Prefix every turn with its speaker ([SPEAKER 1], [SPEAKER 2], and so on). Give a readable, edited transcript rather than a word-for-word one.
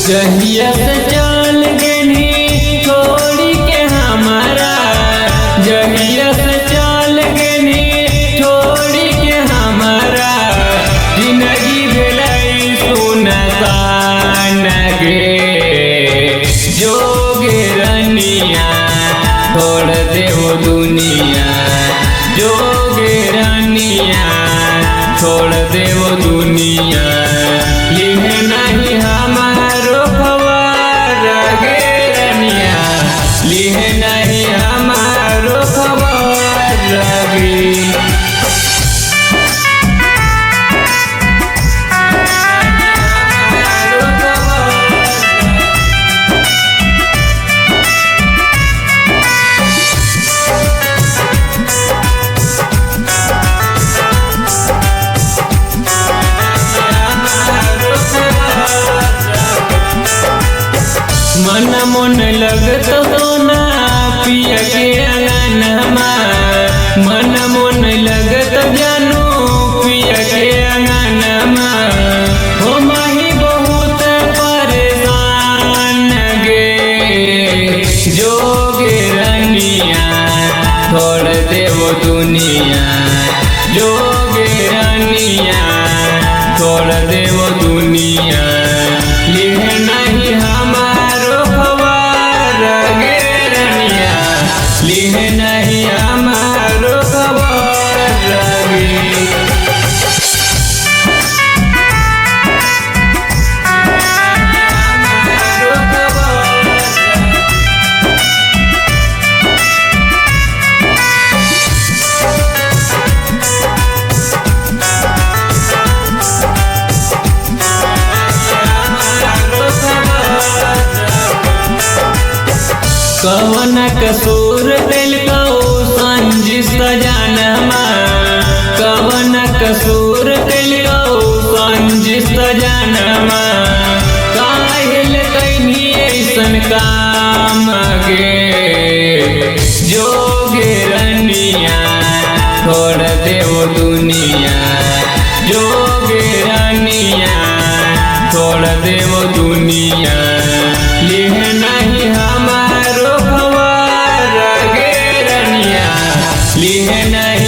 [SPEAKER 1] जहिया से चल गनी छोड़ी के हमारा, जहिया से चल गनी छोड़ी के हमारा, जिंदगी भेलाई सुनसान गे जोगे रनिया छोड़ देव दुनिया, जोगे रनिया छोड़ देव दुनिया। लिहे नहीं हमारो खबर गे रनिया, लिहे नहीं हमारो खबर गे। मन मन लगत सोना पिया के अंगनमा, मन मन लगत जानू पिया के अंगनमा। हो माही बहुत परेशान गे जोगे रनिया छोड़ देव दुनिया, जोगे रनिया छोड़ देव दुनिया। लिहे नहीं हमारो खबर गे रनिया, लिहे नहीं हमारो खबर गे। कवन कसूर दिल को संजिस जनमा, कवन कसूर दिल को संजिस जनमा। काहिल कहीं ऐसन काम गे जोगे रनिया छोड़ देव दुनिया, जोगे रनिया छोड़ देव दुनिया। लिहे नहीं हमारो खबर गे रनिया, लिहे नहीं